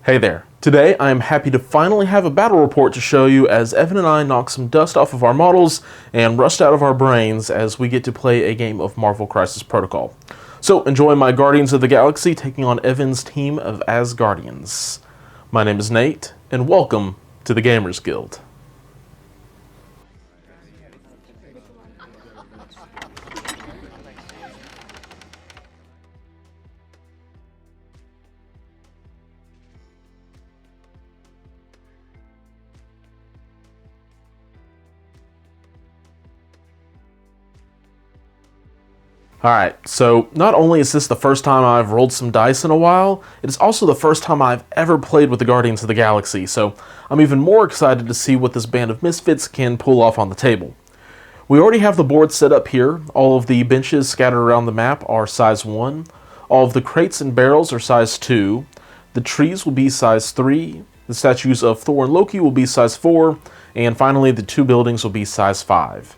Hey there. Today I am happy to finally have a battle report to show you as Evan and I knock some dust off of our models and rust out of our brains as we get to play a game of Marvel Crisis Protocol. So enjoy my Guardians of the Galaxy taking on Evan's team of Asgardians. My name is Nate, and welcome to the Gamers Guild. Alright, so not only is this the first time I've rolled some dice in a while, it is also the first time I've ever played with the Guardians of the Galaxy, so I'm even more excited to see what this band of misfits can pull off on the table. We already have the board set up here. All of the benches scattered around the map are size 1, all of the crates and barrels are size 2, the trees will be size 3, the statues of Thor and Loki will be size 4, and finally the two buildings will be size 5.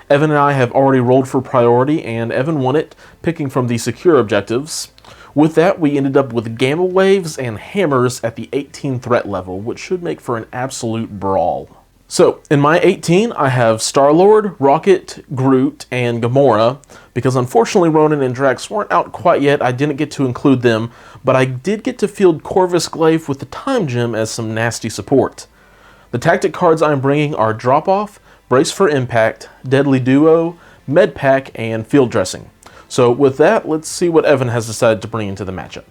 Evan and I have already rolled for priority, and Evan won it, picking from the secure objectives. With that, we ended up with gamma waves and hammers at the 18 threat level, which should make for an absolute brawl. So, in my 18, I have Star-Lord, Rocket, Groot, and Gamora. Because unfortunately Ronan and Drax weren't out quite yet, I didn't get to include them, but I did get to field Corvus Glaive with the Time Gem as some nasty support. The tactic cards I'm bringing are Drop-Off, Brace for Impact, Deadly Duo, Med Pack, and Field Dressing. So with that, let's see what Evan has decided to bring into the matchup.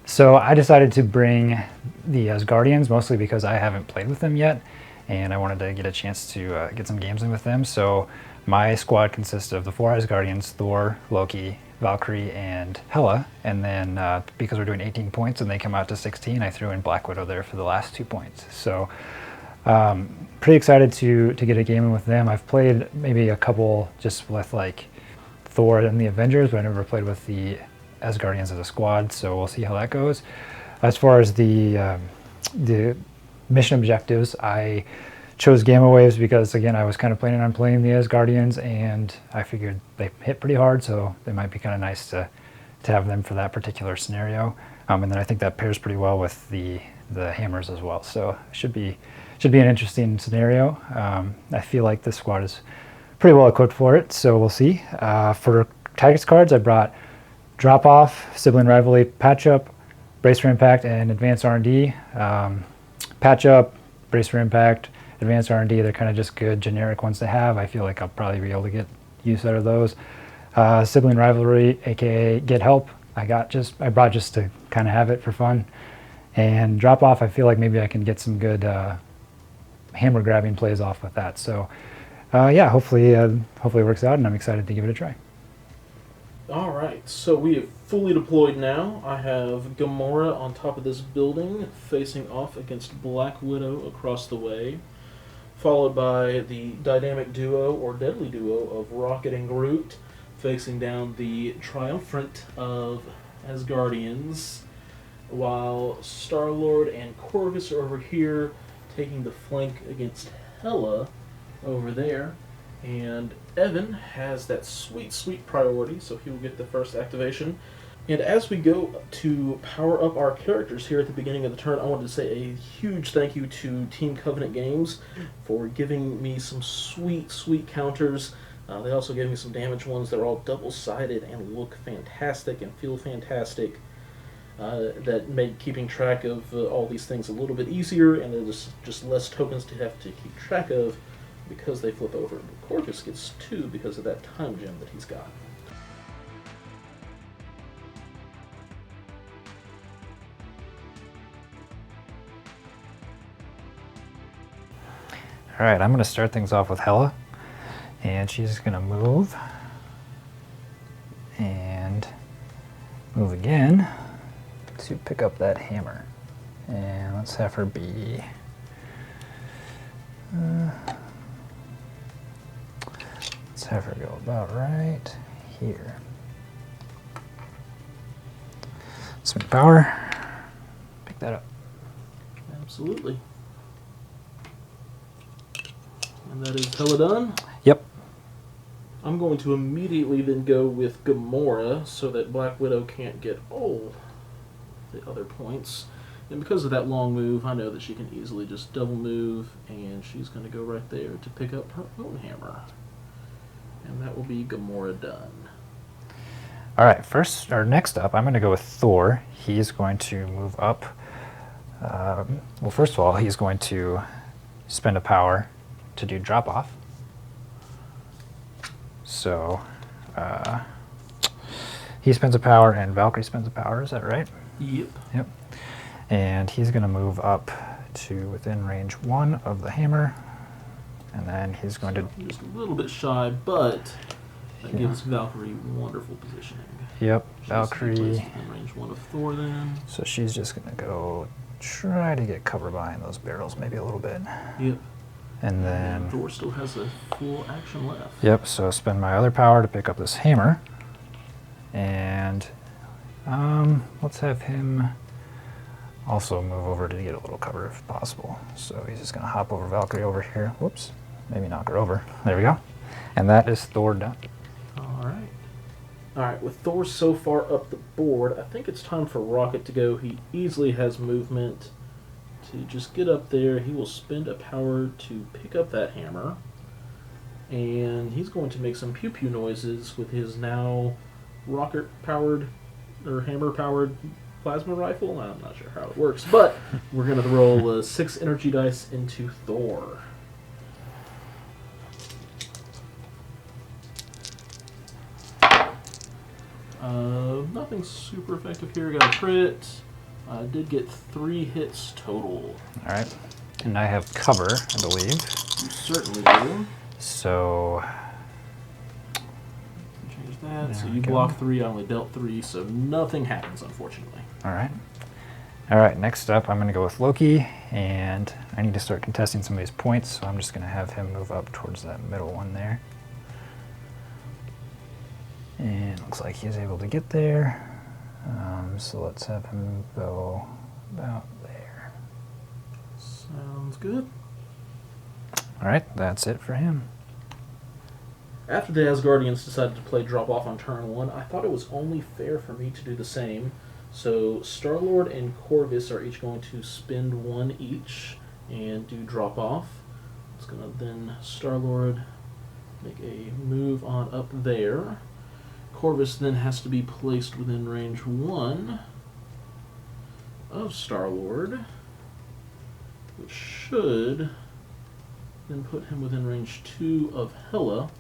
So I decided to bring the Asgardians, mostly because I haven't played with them yet, and I wanted to get a chance to get some games in with them. So my squad consists of the 4 Asgardians, Thor, Loki, Valkyrie, and Hela. And then because we're doing 18 points and they come out to 16, I threw in Black Widow there for the last 2 points. So pretty excited to get a game in with them. I've played maybe a couple just with like Thor and the Avengers, but I never played with the Asgardians as a squad, so we'll see how that goes. As far as the mission objectives, I chose gamma waves because, again, I was kind of planning on playing the Asgardians, and I figured they hit pretty hard, so they might be kind of nice to have them for that particular scenario. And then I think that pairs pretty well with the hammers as well, so it should be an interesting scenario. I feel like this squad is pretty well equipped for it, so we'll see. For tactics cards, I brought Drop Off, Sibling Rivalry, Patch Up, Brace for Impact, and Advanced R&D. Patch Up, Brace for Impact, Advanced R&D, they're kind of just good generic ones to have. I feel like I'll probably be able to get use out of those. Sibling Rivalry, aka Get Help, I brought just to kind of have it for fun. And Drop Off, I feel like maybe I can get some good hammer grabbing plays off with that. So yeah, hopefully it works out, and I'm excited to give it a try. Alright, so we have fully deployed now. I have Gamora on top of this building, facing off against Black Widow across the way, followed by the dynamic duo, or deadly duo, of Rocket and Groot, facing down the triumphant of Asgardians, while Star-Lord and Corvus are over here, taking the flank against Hela over there. And Evan has that sweet priority, so he will get the first activation. And as we go to power up our characters here at the beginning of the turn, I wanted to say a huge thank you to Team Covenant Games for giving me some sweet counters. They also gave me some damage ones that are all double-sided and look fantastic and feel fantastic. That made keeping track of all these things a little bit easier, and there's just less tokens to have to keep track of because they flip over. But Corvus gets 2 because of that time gem that he's got. All right, I'm going to start things off with Hela, and she's going to move and move again to pick up that hammer. And let's have her be let's have her go about right here. Swing power, pick that up. Absolutely. And that is Hela done? Yep. I'm going to immediately then go with Gamora so that Black Widow can't get all the other points. And because of that long move, I know that she can easily just double move, and she's going to go right there to pick up her own hammer. And that will be Gamora done. All right, next up, I'm going to go with Thor. He's going to move up. Well, first of all, he's going to spend a power to do drop off. So he spends a power and Valkyrie spends a power, is that right? Yep. Yep. And he's going to move up to within range 1 of the hammer. And then he's going to... Just a little bit shy, but that gives Valkyrie wonderful positioning. Yep, She's Valkyrie. in range 1 of Thor then. So she's just going to go try to get cover behind those barrels maybe a little bit. Yep. And then... Thor still has a full action left. Yep, so spend my other power to pick up this hammer. And let's have him also move over to get a little cover if possible. So he's just going to hop over Valkyrie over here. Whoops, maybe knock her over. There we go. And that is Thor done. All right. All right, with Thor so far up the board, I think it's time for Rocket to go. He easily has movement to just get up there. He will spend a power to pick up that hammer. And he's going to make some pew-pew noises with his now rocket-powered or hammer-powered plasma rifle. I'm not sure how it works, but we're going to roll 6 energy dice into Thor. Nothing super effective here. Got a crit. Did get 3 hits total. All right. And I have cover, I believe. You certainly do. So... Change that. There So we you go. block 3. I only dealt 3, so nothing happens, unfortunately. All right. All right, next up, I'm going to go with Loki, and I need to start contesting some of these points, so I'm just going to have him move up towards that middle one there. And it looks like he's able to get there. So let's have him go about there. Sounds good. All right, that's it for him. After the Asgardians decided to play drop off on turn 1, I thought it was only fair for me to do the same. So Star-Lord and Corvus are each going to spend 1 each and do drop off. It's going to then Star-Lord make a move on up there. Corvus then has to be placed within range 1 of Star-Lord, which should then put him within range 2 of Hela.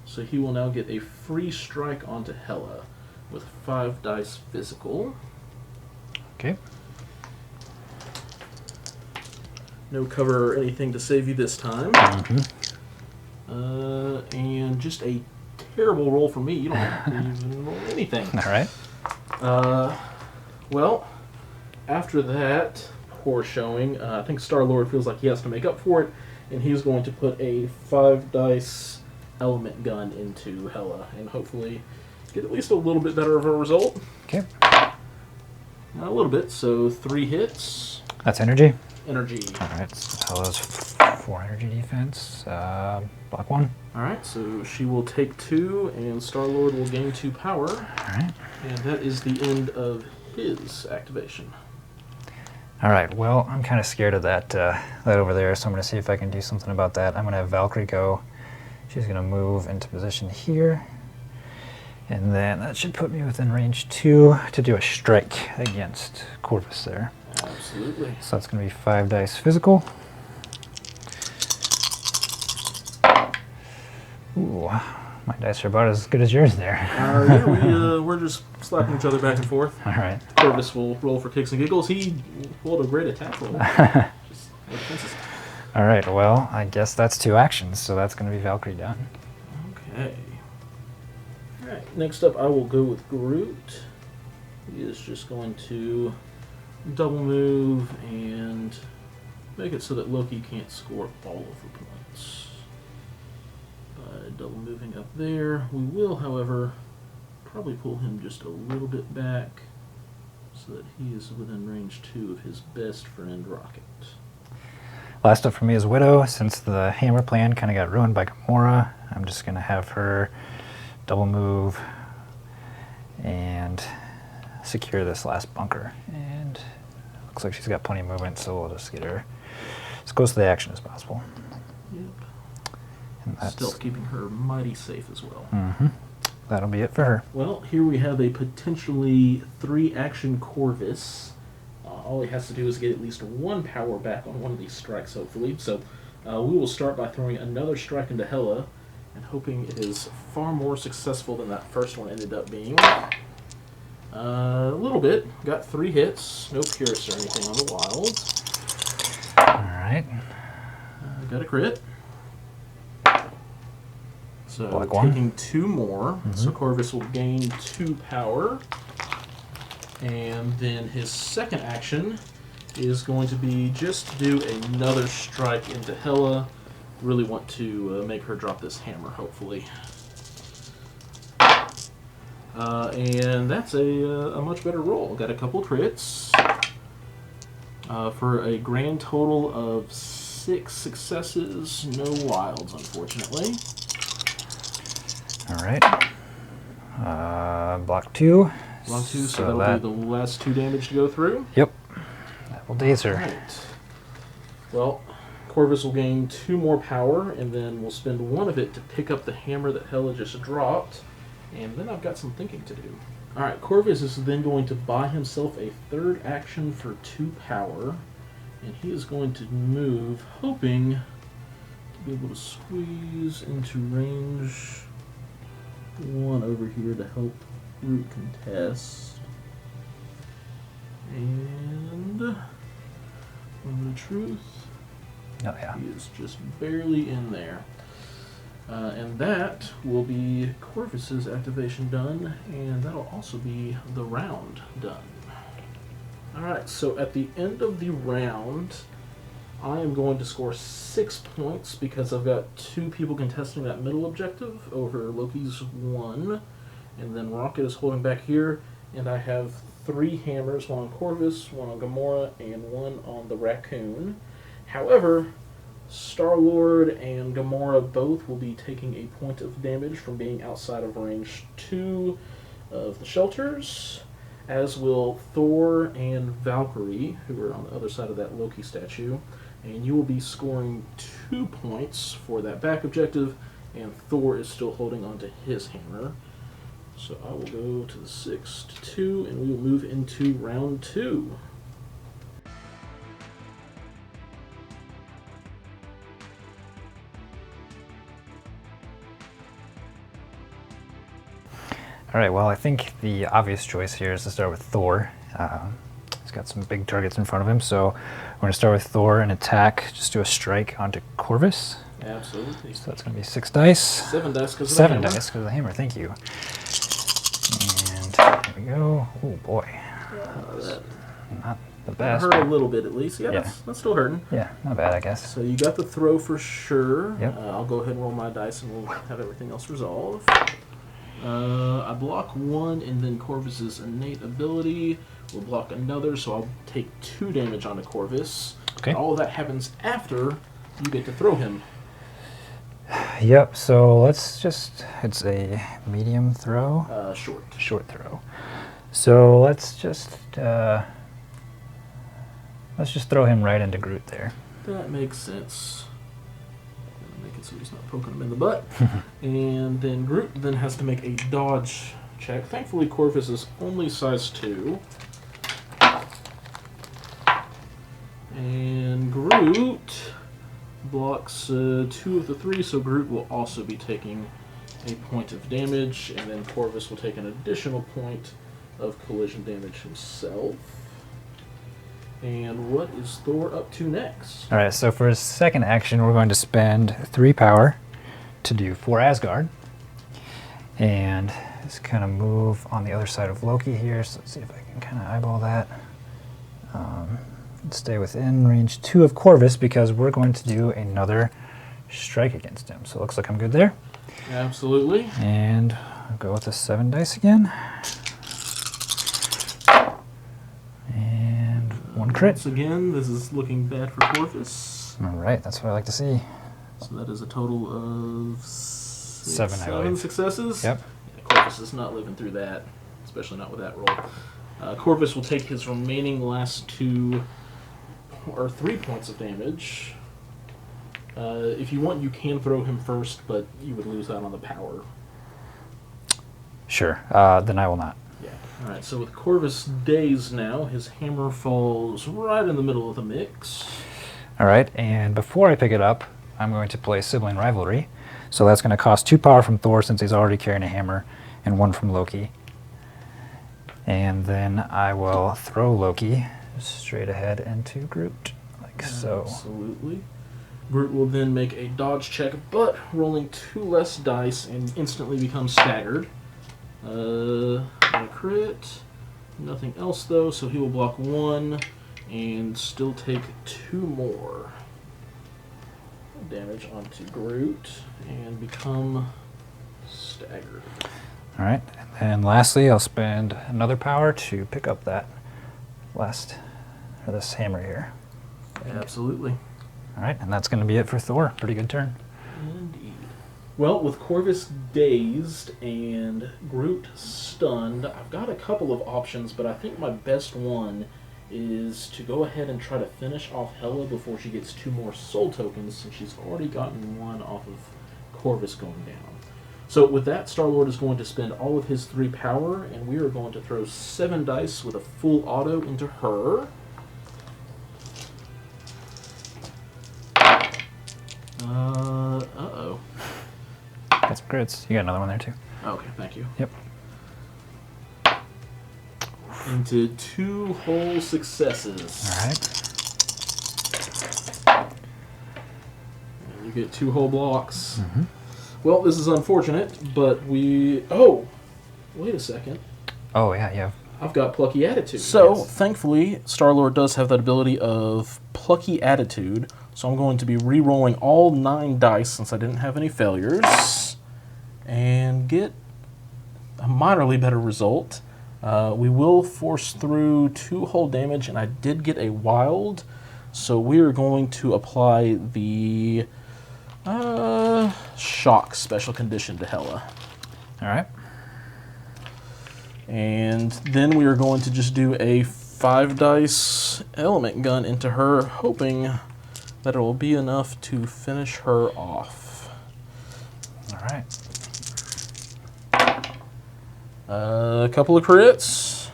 So he will now get a free strike onto Hela with 5 dice physical. Okay. No cover or anything to save you this time. And just a terrible roll for me. You don't have to even roll anything. All right. Well, after that poor showing, I think Star-Lord feels like he has to make up for it, and he's going to put a 5 dice element gun into Hela and hopefully get at least a little bit better of a result. Okay. Not a little bit, so 3 hits. That's energy. Energy. All right, so Hela's 4 energy defense. Block 1. Alright, so she will take 2, and Star-Lord will gain 2 power. All right. And that is the end of his activation. All right, well, I'm kind of scared of that over there, so I'm going to see if I can do something about that. I'm going to have Valkyrie go. She's going to move into position here. And then that should put me within range 2 to do a strike against Corvus there. Absolutely. So that's going to be 5 dice physical. Ooh, my dice are about as good as yours there. Yeah, we're just slapping each other back and forth. All right. Corvus will roll for kicks and giggles. He pulled a great attack roll. Just like Princess. All right, well, I guess that's 2 actions, so that's going to be Valkyrie done. Okay. Alright, next up I will go with Groot. He is just going to double move and make it so that Loki can't score all of the points. By double moving up there, we will, however, probably pull him just a little bit back so that he is within range 2 of his best friend, Rocket. Last up for me is Widow. Since the hammer plan kind of got ruined by Gamora, I'm just going to have her double move and secure this last bunker. And looks like she's got plenty of movement, so we'll just get her as close to the action as possible. Yep. And that's, Still keeping her mighty safe as well. that'll be it for her. Well, here we have a potentially 3-action Corvus. All he has to do is get at least 1 power back on one of these strikes, hopefully. So we will start by throwing another strike into Hela, and hoping it is far more successful than that first one ended up being. A little bit. Got 3 hits. No pierce or anything on the wild. Alright. Got a crit. So Black one. taking 2 more. So Corvus will gain 2 power. And then his second action is going to be just to do another strike into Hela. Really want to make her drop this hammer, hopefully. And that's a much better roll. Got a couple crits for a grand total of 6 successes, no wilds, unfortunately. All right. Block 2. Block 2, so that'll be the last 2 damage to go through. Yep. That will daze her. Right. Well, Corvus will gain 2 more power, and then we'll spend 1 of it to pick up the hammer that Hela just dropped. And then I've got some thinking to do. Alright, Corvus is then going to buy himself a 3rd action for 2 power. And he is going to move, hoping to be able to squeeze into range 1 over here to help Root contest. And moment of truth. Oh, yeah. He is just barely in there. And that will be Corvus's activation done, and that'll also be the round done. Alright, so at the end of the round, I am going to score 6 points because I've got 2 people contesting that middle objective over Loki's 1, and then Rocket is holding back here, and I have 3 hammers, 1 on Corvus, 1 on Gamora, and 1 on the Raccoon. However, Star-Lord and Gamora both will be taking a point of damage from being outside of range 2 of the shelters, as will Thor and Valkyrie, who are on the other side of that Loki statue. And you will be scoring 2 points for that back objective, and Thor is still holding on to his hammer. So I will go to the 6 to 2, and we will move into round 2. All right, well, I think the obvious choice here is to start with Thor. He's got some big targets in front of him, so we're going to start with Thor and attack. Just do a strike onto Corvus. Absolutely. So that's going to be 6 dice. 7 dice because of the 7 hammer. dice because of the hammer, thank you. And here we go. Oh, boy. That Not the best. hurt a little bit at least. Yeah, Yeah. That's still hurting. Yeah, not bad, I guess. So you got the throw for sure. Yep. I'll go ahead and roll my dice and we'll have everything else resolve. I block 1, and then Corvus's innate ability will block another, so I'll take 2 damage onto Corvus. Okay. All of that happens after you get to throw him. Yep, so let's just, it's a medium throw. Short. Short throw. So let's just throw him right into Groot there. That makes sense. Make it so he's not poking him in the butt. And then Groot then has to make a dodge check. Thankfully, Corvus is only size 2. And Groot blocks 2 of the 3, so Groot will also be taking a point of damage, and then Corvus will take an additional point of collision damage himself. And what is Thor up to next? All right, so for his second action, we're going to spend 3 power to do 4 Asgard. And just kind of move on the other side of Loki here. So let's see if I can kind of eyeball that. Stay within range 2 of Corvus because we're going to do another strike against him. So it looks like I'm good there. Absolutely. And I'll go with the 7 dice again. And 1 crit. Once again, this is looking bad for Corvus. All right, that's what I like to see. So that is a total of 7, I 7 believe. successes. Yep. Yeah, Corvus is not living through that, especially not with that roll. Corvus will take his remaining last 2 or 3 points of damage. If you want, you can throw him first, but you would lose out on the power. Sure. Then I will not. Yeah. All right. So with Corvus dazed now, his hammer falls right in the middle of the mix. All right. And before I pick it up, I'm going to play Sibling Rivalry. So that's going to cost 2 power from Thor since he's already carrying a hammer, and 1 from Loki. And then I will throw Loki straight ahead into Groot, like so. Absolutely. Groot will then make a dodge check, but rolling 2 less dice and instantly becomes staggered. A crit. Nothing else though, so he will block 1 and still take 2 more damage onto Groot and become staggered. All right, and then lastly, I'll spend another power to pick up that this hammer here. Absolutely. All right, and that's going to be it for Thor. Pretty good turn. Indeed. Well, with Corvus dazed and Groot stunned, I've got a couple of options, but I think my best one is to go ahead and try to finish off Hela before she gets 2 more soul tokens, since she's already gotten 1 off of Corvus going down. So with that, Star-Lord is going to spend all of his 3 power, and we are going to throw 7 dice with a full auto into her. Uh-oh. Got some crits. You got another one there too. Okay, thank you. Yep. Into 2 whole successes. All right. And you get 2 whole blocks. Mm-hmm. Well, this is unfortunate, but we... Oh! Wait a second. Oh, yeah. I've got Plucky Attitude. So, Yes. thankfully, Star-Lord does have that ability of Plucky Attitude, so I'm going to be re-rolling all 9 dice since I didn't have any failures, and get a moderately better result. We will force through 2 whole damage, and I did get a wild, so we are going to apply the shock special condition to Hela. All right. And then we are going to just do a 5 dice element gun into her, hoping that it will be enough to finish her off. All right. A couple of crits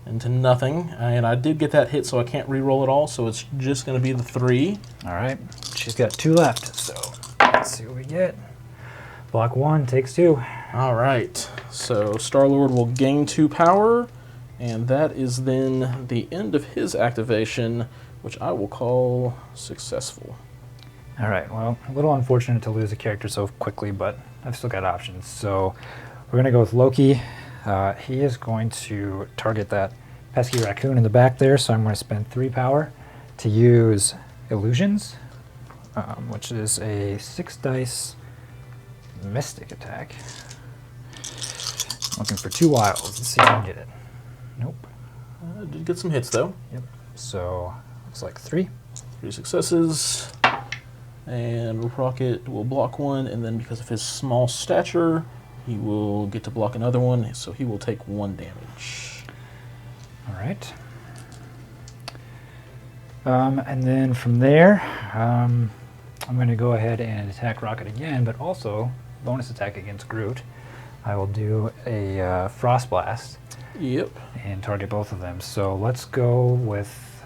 into nothing, and I did get that hit, so I can't re-roll it all, so it's just going to be the 3. All right. She's got 2 left, so let's see what we get. Block 1 takes 2. All right, so Star-Lord will gain 2 power, and that is then the end of his activation, which I will call successful. All right. Well, a little unfortunate to lose a character so quickly, but I've still got options. So we're going to go with Loki. He is going to target that pesky raccoon in the back there, so I'm going to spend 3 power to use Illusions, which is a 6 dice mystic attack. Looking for 2 wilds. Let's see if I can get it. Nope. Did get some hits, though. Yep. So looks like 3. 3 successes. And Rocket will block 1, and then because of his small stature, he will get to block another one, so he will take 1 damage. All right. And then from there, I'm going to go ahead and attack Rocket again, but also bonus attack against Groot. I will do a Frost Blast. Yep. And target both of them. So let's go with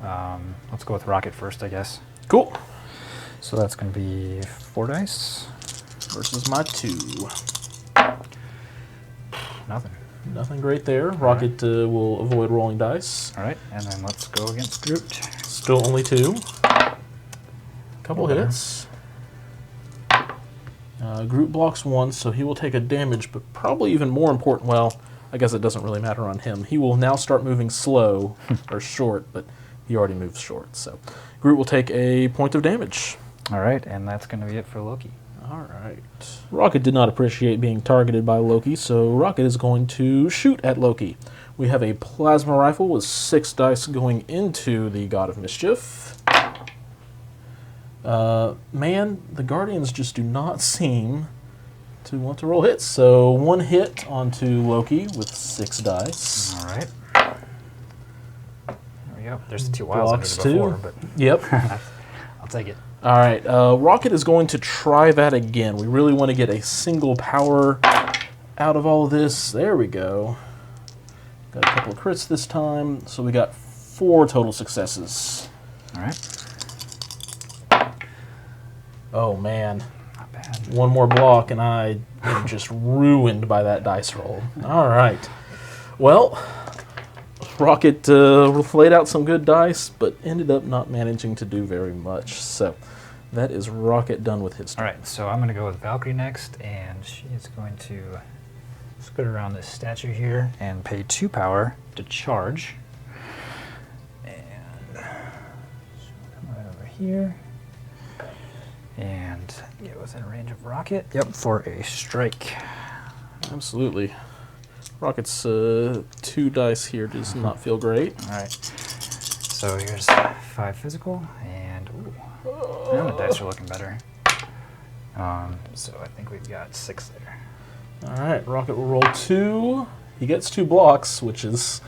Rocket first, I guess. Cool. So that's going to be 4 dice. Versus my 2. Nothing. Nothing great there. Rocket will avoid rolling dice. All right, and then let's go against Groot. Still only 2. Couple hits. Groot blocks 1, so he will take a damage, but probably even more important, well, I guess it doesn't really matter on him. He will now start moving slow, or short, but he already moves short, so Groot will take a point of damage. All right, and that's going to be it for Loki. All right. Rocket did not appreciate being targeted by Loki, so Rocket is going to shoot at Loki. We have a plasma rifle with 6 dice going into the God of Mischief. Man, the Guardians just do not seem to want to roll hits. So 1 hit onto Loki with 6 dice. All right. There we go. There's the 2 wilds under Blocks the before, 2. but Yep. I'll take it. All right. Rocket is going to try that again. We really want to get a single power out of all of this. There we go. Got a couple of crits this time. So we got 4 total successes. All right. Oh, man. Not bad. 1 more block, and I am just ruined by that dice roll. All right. Well, Rocket laid out some good dice, but ended up not managing to do very much. So that is Rocket done with his turn. All right, so I'm going to go with Valkyrie next, and she is going to scoot around this statue here and pay 2 power to charge. And come right over here. And get within range of Rocket. Yep, for a strike. Absolutely. Rocket's 2 dice here does not feel great. All right. So here's 5 physical, and now the dice are looking better. So I think we've got 6 there. All right, Rocket will roll 2. He gets 2 blocks, which is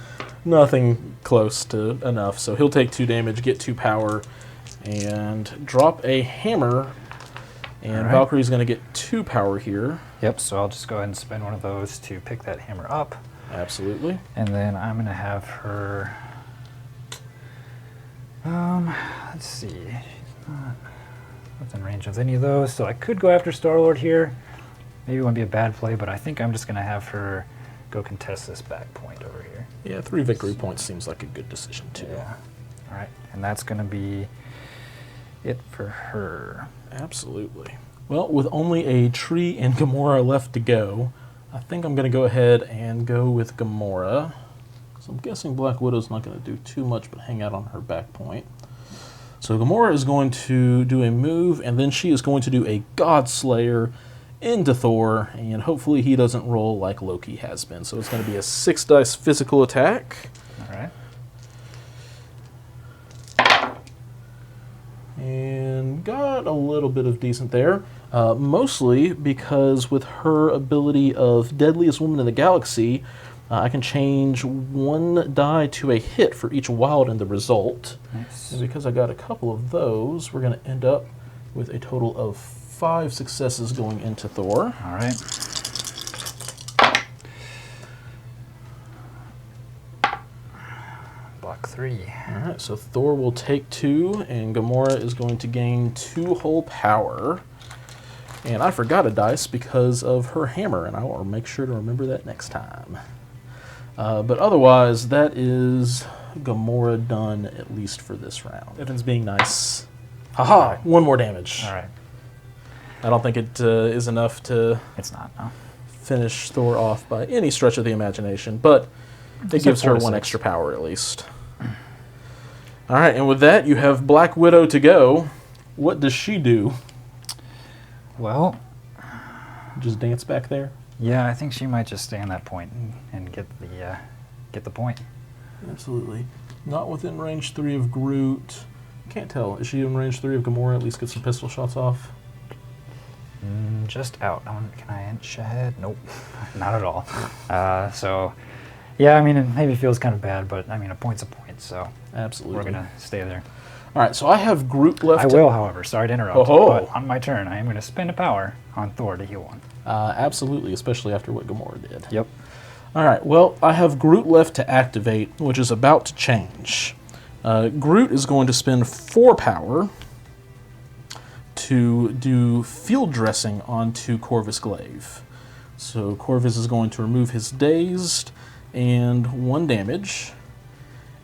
nothing close to enough. So he'll take 2 damage, get 2 power, and drop a hammer. And right. Valkyrie's going to get 2 power here. Yep, so I'll just go ahead and spend one of those to pick that hammer up. Absolutely. And then I'm going to have her... let's see. She's not within range of any of those, so I could go after Star-Lord here. Maybe it wouldn't be a bad play, but I think I'm just going to have her go contest this back point over here. Yeah, 3 victory points seems like a good decision, too. Yeah. All right, and that's going to be it for her. Absolutely. Well, with only a Tree and Gamora left to go, I think I'm going to go ahead and go with Gamora. So I'm guessing Black Widow's not going to do too much but hang out on her back point. So Gamora is going to do a move, and then she is going to do a God Slayer into Thor, and hopefully he doesn't roll like Loki has been. So it's going to be a 6 dice physical attack. All right. And got a little bit of decent there, mostly because with her ability of Deadliest Woman in the Galaxy, I can change 1 die to a hit for each wild in the result. Nice. And because I got a couple of those, we're going to end up with a total of 5 successes going into Thor. All right. Block 3. All right, so Thor will take 2, and Gamora is going to gain 2 whole power. And I forgot a dice because of her hammer, and I will make sure to remember that next time. But otherwise, that is Gamora done, at least for this round. Evan's being nice. Haha, 1 more damage. All right. I don't think it is enough to It's not, no. finish Thor off by any stretch of the imagination, but it gives her 4 to 1 6. extra power at least. All right, and with that, you have Black Widow to go. What does she do? Well, Just dance back there? yeah, I think she might just stay on that point and get the point. Absolutely. Not within range 3 of Groot. Can't tell. Is she in range 3 of Gamora? At least get some pistol shots off? Just out. Can I inch ahead? Nope, not at all. So, yeah, I mean, it maybe feels kind of bad, but I mean, a point's a point, so Absolutely. we're gonna stay there. All right, so I have Groot left. I will, however. Sorry to interrupt, Oh-ho. but on my turn, I am going to spend a power on Thor to heal 1. Absolutely, especially after what Gamora did. Yep. All right, well, I have Groot left to activate, which is about to change. Groot is going to spend 4 power to do field dressing onto Corvus Glaive. So Corvus is going to remove his dazed and 1 damage.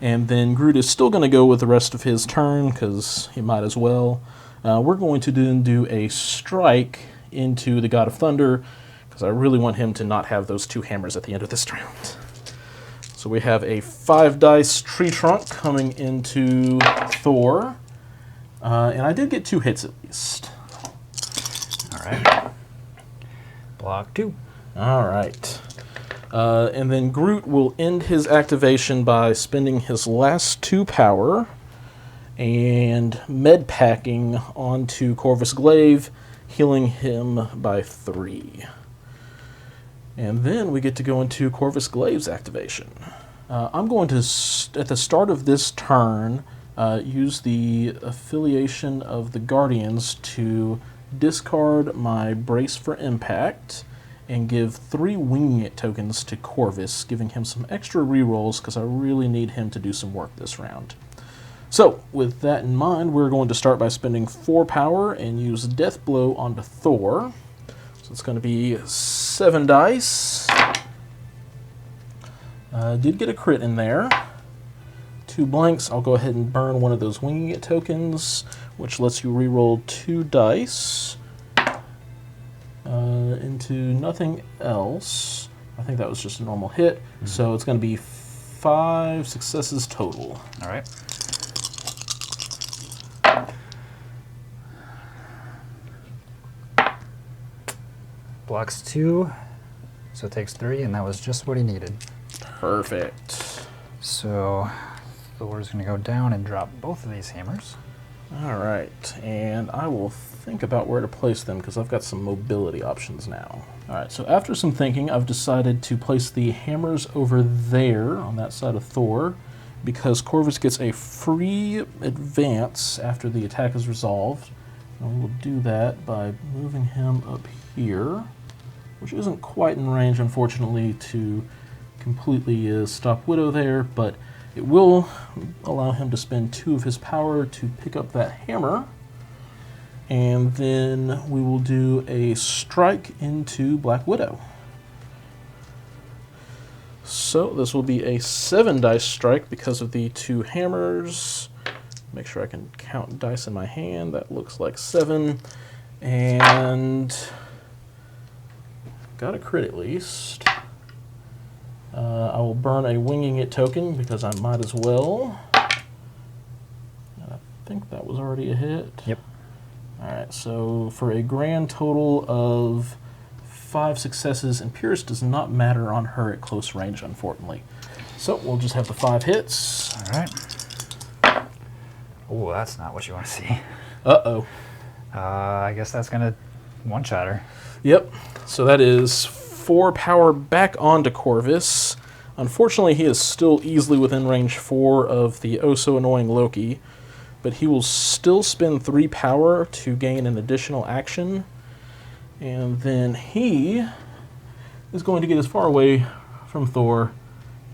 And then Groot is still going to go with the rest of his turn, because he might as well. We're going to then do a strike into the God of Thunder, because I really want him to not have those 2 hammers at the end of this round. So we have a 5 dice tree trunk coming into Thor. And I did get 2 hits at least. All right. Block 2. All right. And then Groot will end his activation by spending his last 2 power and med packing onto Corvus Glaive, healing him by 3. And then we get to go into Corvus Glaive's activation. I'm going to, at the start of this turn, use the affiliation of the Guardians to discard my Brace for Impact and give 3 Winging It tokens to Corvus, giving him some extra rerolls because I really need him to do some work this round. So, with that in mind, we're going to start by spending 4 power and use Death Blow onto Thor. So it's going to be 7 dice. Did get a crit in there. 2 blanks. I'll go ahead and burn one of those Winging It tokens, which lets you reroll 2 dice into nothing else. I think that was just a normal hit. So it's going to be 5 successes total. All right. Blocks 2, so it takes 3, and that was just what he needed. Perfect. So Thor's going to go down and drop both of these hammers. All right, and I will think about where to place them because I've got some mobility options now. All right, so after some thinking, I've decided to place the hammers over there on that side of Thor because Corvus gets a free advance after the attack is resolved. And we'll do that by moving him up here, which isn't quite in range, unfortunately, to completely stop Widow there, but it will allow him to spend 2 of his power to pick up that hammer. And then we will do a strike into Black Widow. So this will be a 7 dice strike because of the 2 hammers. Make sure I can count dice in my hand. That looks like 7. And got a crit at least. I will burn a Winging It token because I might as well. And I think that was already a hit. Yep. Alright, so for a grand total of 5 successes, and Pierce does not matter on her at close range, unfortunately. So we'll just have the 5 hits. All right. Oh, that's not what you want to see. Uh-oh. I guess that's going to one-shot her. Yep, so that is 4 power back onto Corvus. Unfortunately, he is still easily within range 4 of the oh-so-annoying Loki, but he will still spend 3 power to gain an additional action, and then he is going to get as far away from Thor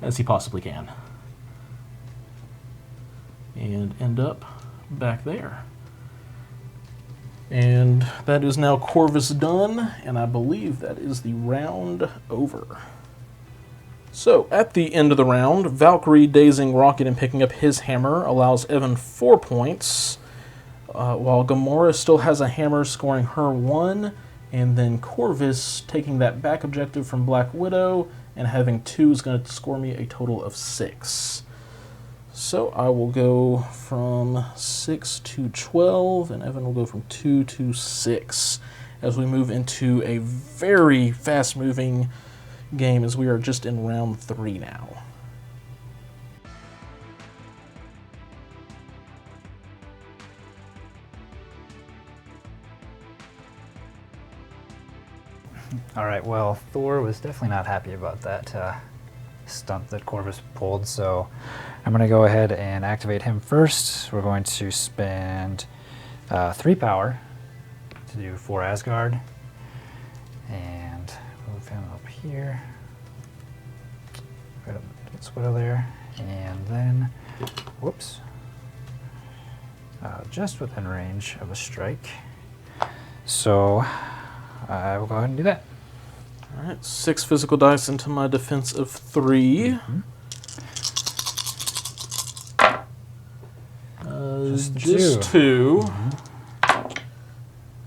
as he possibly can, and end up back there. And that is now Corvus done, and I believe that is the round over. So, at the end of the round, Valkyrie dazing Rocket and picking up his hammer allows Evan 4 points, while Gamora still has a hammer scoring her 1, and then Corvus taking that back objective from Black Widow and having 2 is going to score me a total of 6. So I will go from 6 to 12, and Evan will go from 2 to 6 as we move into a very fast-moving game as we are just in round 3 now. All right, well, Thor was definitely not happy about that stunt that Corvus pulled, so I'm going to go ahead and activate him first. We're going to spend 3 power to do 4 Asgard, and move him up here, right up against Widow there, and then, whoops, just within range of a strike. So I will go ahead and do that. All right, 6 physical dice into my defense of 3. Mm-hmm. Just 2. Mm-hmm.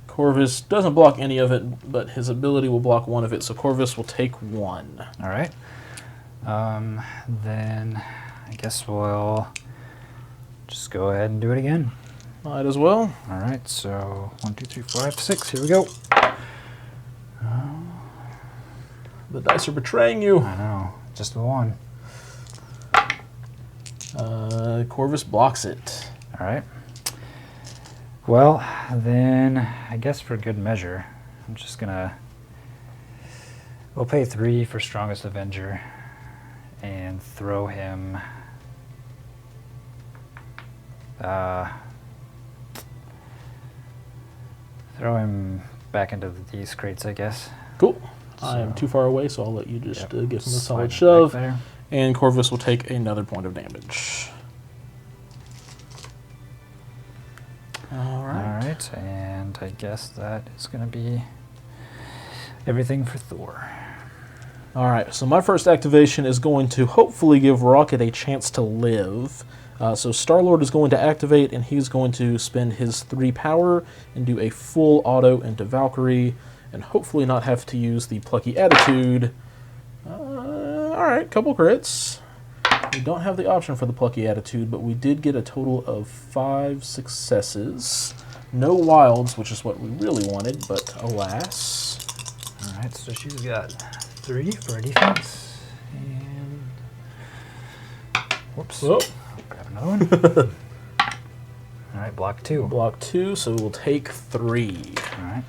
Corvus doesn't block any of it, but his ability will block 1 of it, so Corvus will take 1. All right. Then I guess we'll just go ahead and do it again. Might as well. All right, so 1, 2, 3, 4, 5, 6. Here we go. The dice are betraying you. I know, just the 1. Corvus blocks it. All right. Well, then I guess for good measure, I'm just gonna. We'll pay 3 for Strongest Avenger and throw him. Throw him back into these crates, I guess. Cool. I am too far away, so I'll let you just give him a solid shove. There. And Corvus will take another point of damage. All right. All right, and I guess that is going to be everything for Thor. All right, so my first activation is going to hopefully give Rocket a chance to live. So Star-Lord is going to activate, and he's going to spend his 3 power and do a full auto into Valkyrie, and hopefully not have to use the Plucky Attitude. All right, couple crits. We don't have the option for the Plucky Attitude, but we did get a total of 5 successes. No wilds, which is what we really wanted, but alas. All right, so she's got 3 for defense, and whoops. Whoa. Grab another one. All right, block 2. Block 2, so we'll take 3. All right.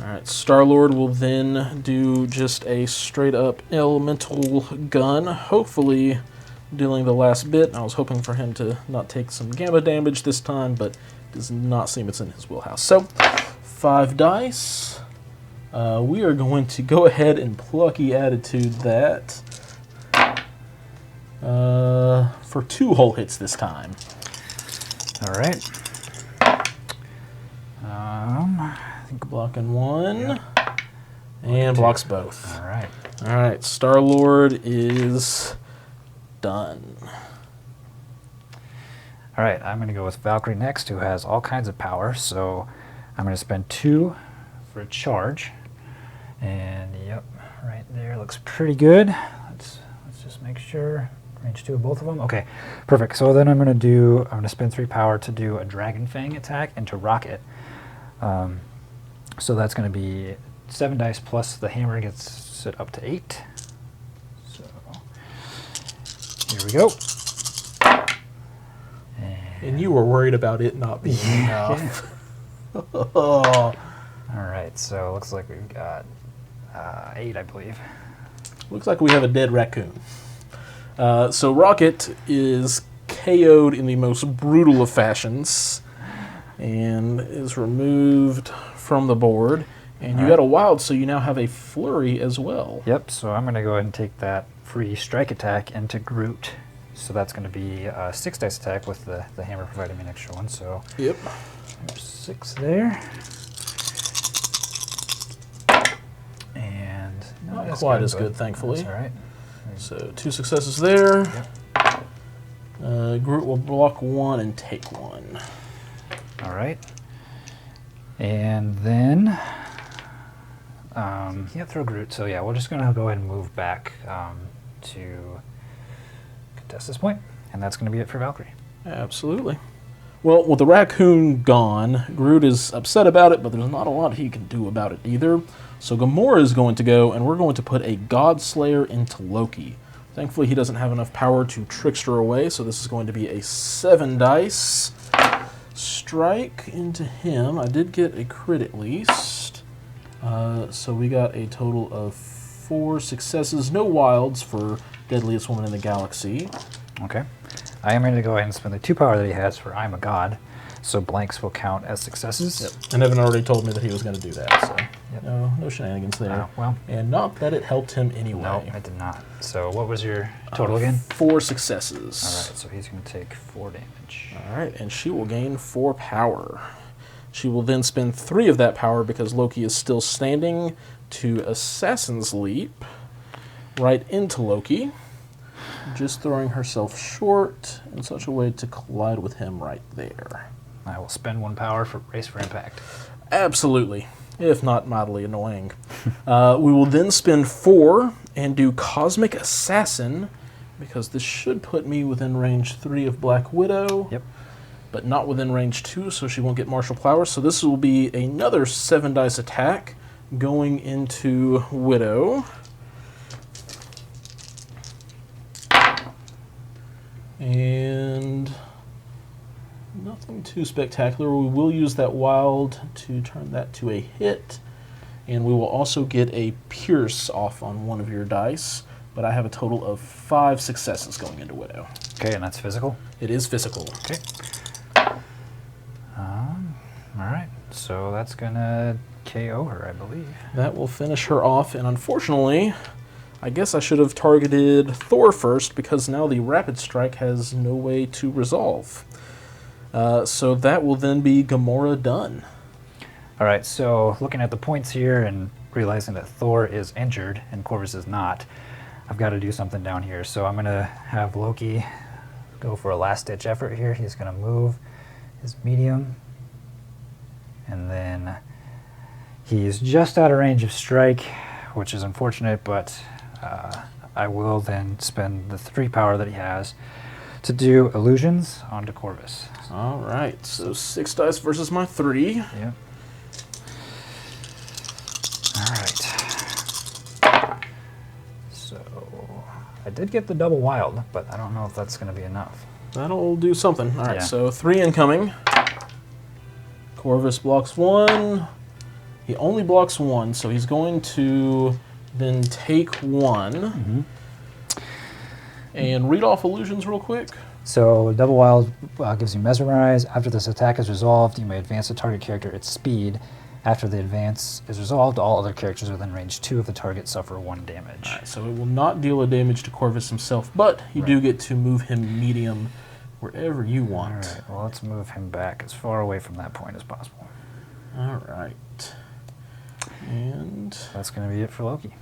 All right, Star-Lord will then do just a straight-up elemental gun, hopefully dealing the last bit. I was hoping for him to not take some gamma damage this time, but it does not seem it's in his wheelhouse. So, 5 dice. We are going to go ahead and Plucky Attitude that for 2 whole hits this time. All right. I think blocking 1, and blocks both. All right. All right, Star-Lord is done. All right, I'm going to go with Valkyrie next, who has all kinds of power. So I'm going to spend 2 for a charge. And yep, right there looks pretty good. Let's just make sure. Range 2 of both of them. Okay, perfect. So then I'm going to spend 3 power to do a Dragon Fang attack into Rocket. So that's going to be 7 dice plus the hammer gets it up to 8. So here we go. And you were worried about it not being enough. All right, so it looks like we've got 8, I believe. Looks like we have a dead raccoon. So Rocket is KO'd in the most brutal of fashions and is removed from the board. And you got a wild, so you now have a flurry as well. Yep, so I'm going to go ahead and take that free strike attack into Groot. So that's going to be a 6 dice attack with the hammer providing me an extra 1. So Yep. there's 6 there. And Not quite as good, thankfully. That's all right. So 2 successes there. Yep. Groot will block 1 and take 1. All right. And then can't throw Groot, so yeah, we're just going to go ahead and move back to contest this point, and that's going to be it for Valkyrie. Absolutely. Well, with the raccoon gone, Groot is upset about it, but there's not a lot he can do about it either. So Gamora is going to go, and we're going to put a God Slayer into Loki. Thankfully, he doesn't have enough power to trickster away, so this is going to be a 7 dice strike into him. I did get a crit at least. So we got a total of 4 successes. No wilds for Deadliest Woman in the Galaxy. Okay. I am going to go ahead and spend the 2 power that he has for I'm a God, so blanks will count as successes. Yep. And Evan already told me that he was going to do that, so Yep. no shenanigans there. Well, And not that it helped him anyway. no, I did not. So what was your total again? 4 successes. All right, so he's going to take 4 damage. All right, and she will gain 4 power. She will then spend 3 of that power because Loki is still standing to Assassin's Leap right into Loki, just throwing herself short in such a way to collide with him right there. I will spend 1 power for Brace for Impact. Absolutely, if not mildly annoying. We will then spend 4 and do Cosmic Assassin, because this should put me within range 3 of Black Widow. Yep. But not within range 2, so she won't get martial powers. So this will be another 7 dice attack going into Widow. And Nothing too spectacular. We will use that wild to turn that to a hit. And we will also get a pierce off on one of your dice. But I have a total of 5 successes going into Widow. Okay, and that's physical? It is physical. Okay. All right, so that's gonna KO her, I believe. That will finish her off, and unfortunately, I guess I should have targeted Thor first because now the Rapid Strike has no way to resolve. So that will then be Gamora done. All right, so looking at the points here and realizing that Thor is injured and Corvus is not, I've got to do something down here. So I'm going to have Loki go for a last-ditch effort here. He's going to move his medium, and then he's just out of range of strike, which is unfortunate, but I will then spend the 3 power that he has to do illusions onto Corvus. All right, so 6 dice versus my 3. Yep. All right. So I did get the double wild, but I don't know if that's going to be enough. That'll do something. All right, Yeah. so 3 incoming. Corvus blocks 1. He only blocks 1, so he's going to then take 1. And read off illusions real quick. So double wild gives you mesmerize. After this attack is resolved, you may advance the target character at speed. After the advance is resolved, all other characters within range 2 of the target suffer 1 damage. All right, so it will not deal a damage to Corvus himself, but you do get to move him medium wherever you want. All right, well, let's move him back as far away from that point as possible. All right. And That's going to be it for Loki.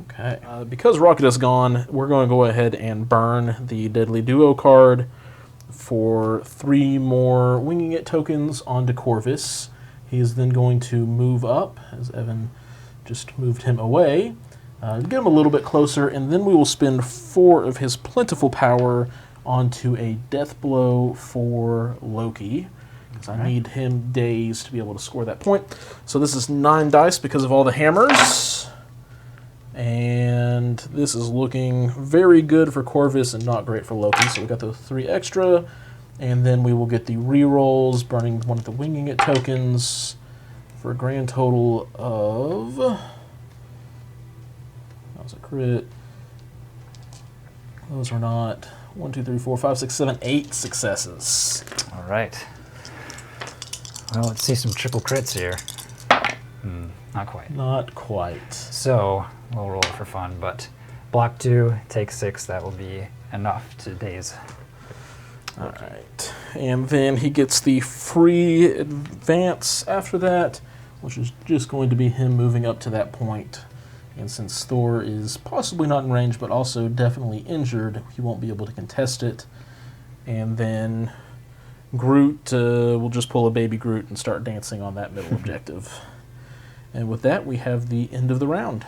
okay. Because Rocket is gone, we're going to go ahead and burn the Deadly Duo card for 3 more Winging It tokens onto Corvus. He is then going to move up, as Evan just moved him away, to get him a little bit closer, and then we will spend 4 of his plentiful power onto a death blow for Loki, because I need him dazed to be able to score that point. So this is 9 dice because of all the hammers. And this is looking very good for Corvus and not great for Loki. So we got those 3 extra. And then we will get the rerolls, burning one of the Winging It tokens for a grand total of... That was a crit. Those are not... 1, 2, 3, 4, 5, 6, 7, 8 successes. All right. Well, let's see some triple crits here. Not quite. Not quite. So we'll roll it for fun, but block 2, take 6. That will be enough to daze. All right. And then he gets the free advance after that, which is just going to be him moving up to that point. And since Thor is possibly not in range, but also definitely injured, he won't be able to contest it. And then Groot will just pull a baby Groot and start dancing on that middle objective. And with that, we have the end of the round.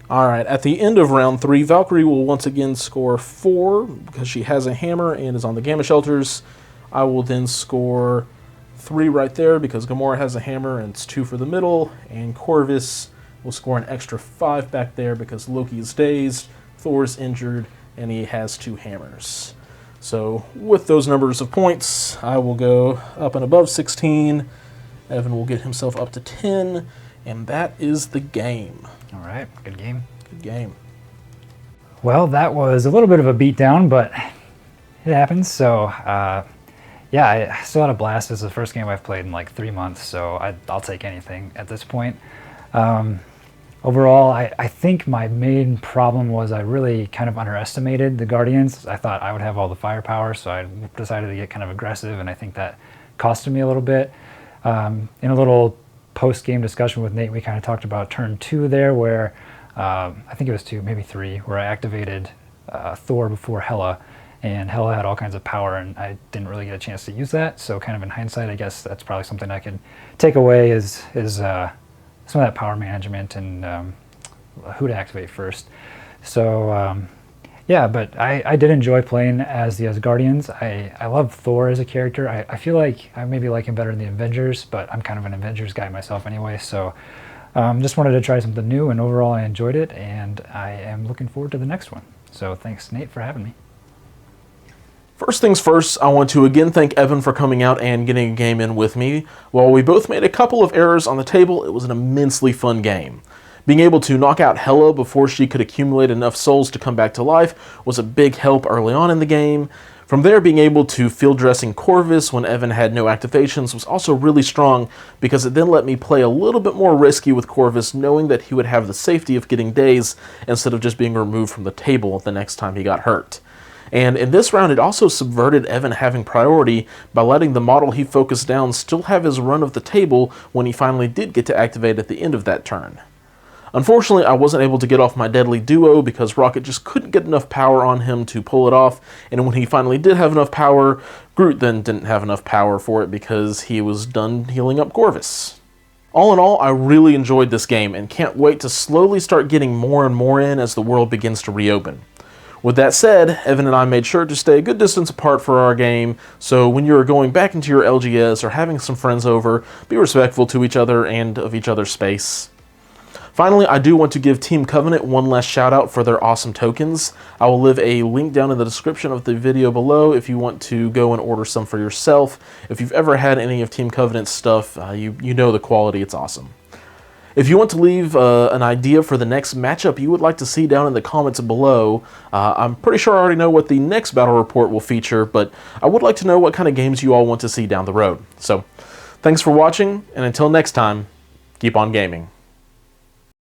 All right, at the end of round 3, Valkyrie will once again score 4 because she has a hammer and is on the Gamma Shelters. I will then score 3 right there because Gamora has a hammer and it's 2 for the middle. And Corvus will score an extra 5 back there because Loki is dazed, Thor is injured, and he has 2 hammers. So with those numbers of points, I will go up and above 16. Evan will get himself up to 10, and that is the game. All right, good game. Good game. Well, that was a little bit of a beatdown, but it happens. So, yeah, I still had a blast. This is the first game I've played in like 3 months, so I'll take anything at this point. Overall, I think my main problem was I really kind of underestimated the Guardians. I thought I would have all the firepower, so I decided to get kind of aggressive, and I think that costed me a little bit. In a little post-game discussion with Nate, we kind of talked about turn 2 there, where I think it was 2, maybe 3, where I activated Thor before Hela, and Hela had all kinds of power, and I didn't really get a chance to use that. So kind of in hindsight, I guess that's probably something I could take away is some of that power management and who to activate first. So yeah, but I did enjoy playing as the Asgardians. I love Thor as a character. I feel like I maybe like him better than the Avengers, but I'm kind of an Avengers guy myself anyway. So just wanted to try something new, and overall I enjoyed it, and I am looking forward to the next one. So thanks, Nate, for having me. First things first, I want to again thank Evan for coming out and getting a game in with me. While we both made a couple of errors on the table, it was an immensely fun game. Being able to knock out Hela before she could accumulate enough souls to come back to life was a big help early on in the game. From there, being able to field dressing Corvus when Evan had no activations was also really strong because it then let me play a little bit more risky with Corvus, knowing that he would have the safety of getting days instead of just being removed from the table the next time he got hurt. And in this round, it also subverted Evan having priority by letting the model he focused down still have his run of the table when he finally did get to activate at the end of that turn. Unfortunately, I wasn't able to get off my deadly duo because Rocket just couldn't get enough power on him to pull it off, and when he finally did have enough power, Groot then didn't have enough power for it because he was done healing up Corvus. All in all, I really enjoyed this game and can't wait to slowly start getting more and more in as the world begins to reopen. With that said, Evan and I made sure to stay a good distance apart for our game, so when you are going back into your LGS or having some friends over, be respectful to each other and of each other's space. Finally, I do want to give Team Covenant one last shout out for their awesome tokens. I will leave a link down in the description of the video below if you want to go and order some for yourself. If you've ever had any of Team Covenant's stuff, you know the quality, it's awesome. If you want to leave an idea for the next matchup you would like to see down in the comments below, I'm pretty sure I already know what the next battle report will feature, but I would like to know what kind of games you all want to see down the road. So, thanks for watching, and until next time, keep on gaming.